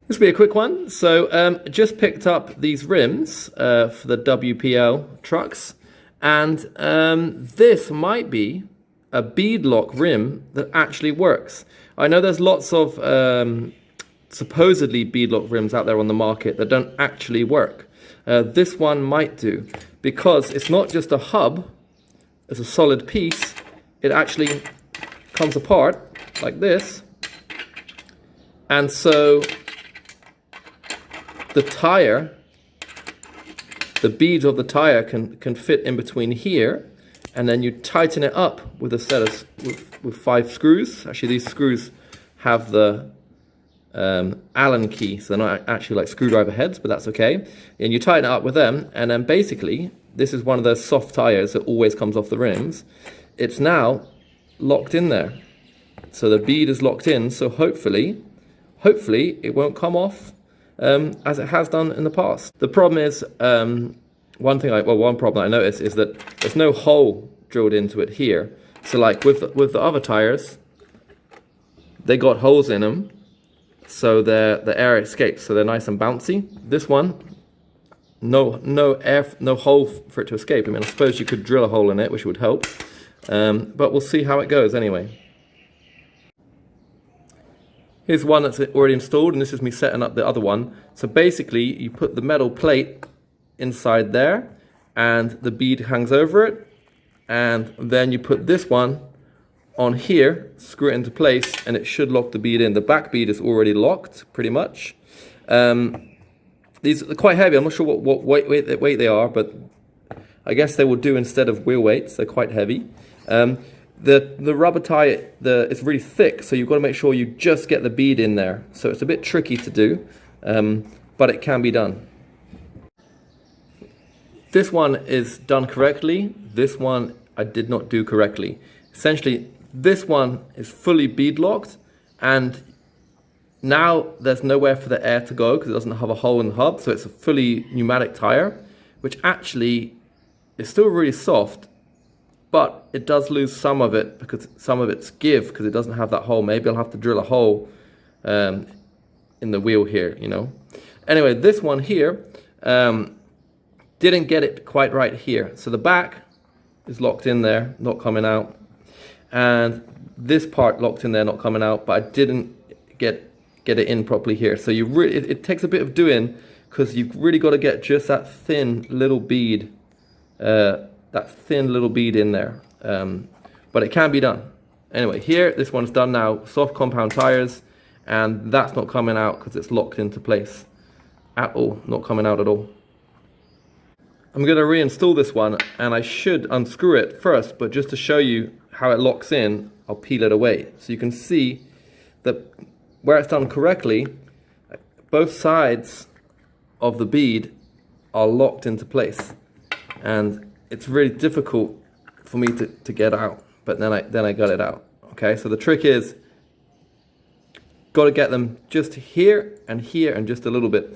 This will be a quick one. So just picked up these rims for the WPL trucks, and this might be a bead lock rim that actually works. I know there's lots of supposedly bead lock rims out there on the market that don't actually work. This one might do, because it's not just a hub, it's a solid piece. It actually comes apart like this, and so the tire, the beads of the tire can fit in between here, and then you tighten it up with a set of with 5 screws. Actually, these screws have the Allen key, so they're not actually like screwdriver heads, but that's okay. And you tighten it up with them, and then basically, this is one of those soft tires that always comes off the rims. It's now locked in there. So the bead is locked in, so hopefully it won't come off as it has done in the past. The problem is, one problem I noticed is that there's no hole drilled into it here. So like with the other tires, they got holes in them, so the air escapes, so they're nice and bouncy. This one, no hole for it to escape. I mean, I suppose you could drill a hole in it, which would help, but we'll see how it goes anyway. Here's one that's already installed, and this is me setting up the other one. So basically, you put the metal plate inside there, and the bead hangs over it, and then you put this one on here, screw it into place, and it should lock the bead in. The back bead is already locked, pretty much. These are quite heavy. I'm not sure what weight they are, but I guess they will do instead of wheel weights. They're quite heavy. The rubber tie, it's really thick, so you've got to make sure you just get the bead in there. So it's a bit tricky to do, but it can be done. This one is done correctly. This one I did not do correctly. Essentially, this one is fully bead locked, and now there's nowhere for the air to go because it doesn't have a hole in the hub, so it's a fully pneumatic tire, which actually is still really soft, but it does lose some of it because some of it's give because it doesn't have that hole. Maybe I'll have to drill a hole in the wheel here, you know. Anyway, this one here didn't get it quite right here. So the back is locked in there, not coming out. And this part locked in there, not coming out, but I didn't get it in properly here. So you really, it takes a bit of doing because you've really got to get just that thin little bead in there, but it can be done. Anyway, here, this one's done now, soft compound tires, and that's not coming out because it's locked into place at all, not coming out at all. I'm going to reinstall this one, and I should unscrew it first, but just to show you how it locks in, I'll peel it away. So you can see that where it's done correctly, both sides of the bead are locked into place, and it's really difficult for me to get out, but then I got it out. Okay, so the trick is, got to get them just here and just a little bit.